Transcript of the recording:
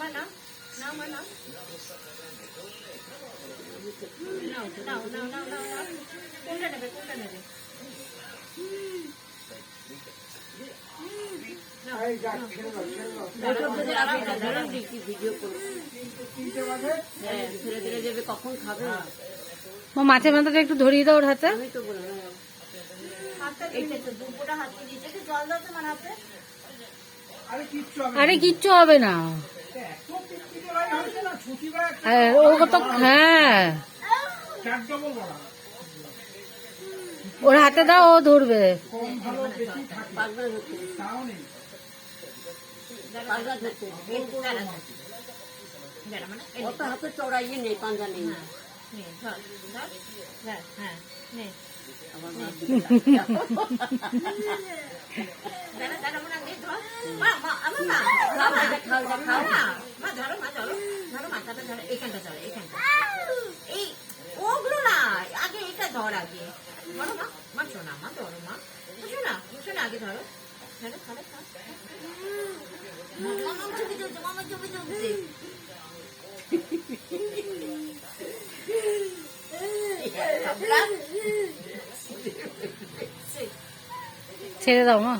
মা নাও নাও মা নাও নাও নাও নাও নাও নাও কোনটা নেবে কোনটা নেবে মাছের মাথাটা একটু ধরিয়ে দাও ওর হাতে। আরে কিচ্ছু হবে না, ও তো হ্যাঁ ওর হাতে দাও, ও ধরবে। হাতে চড়াই নেই, পাঞ্জা নেই। ওগুলো না, আগে এটা ধর, আগে ধরো মা, মা শোনা মা, ধরো মা, শোনা শোনা, আগে ধরো, ধরো ধরো মামা চুপি চলছে, মামা চুপি চলছে। ছেড়ে দাও মা।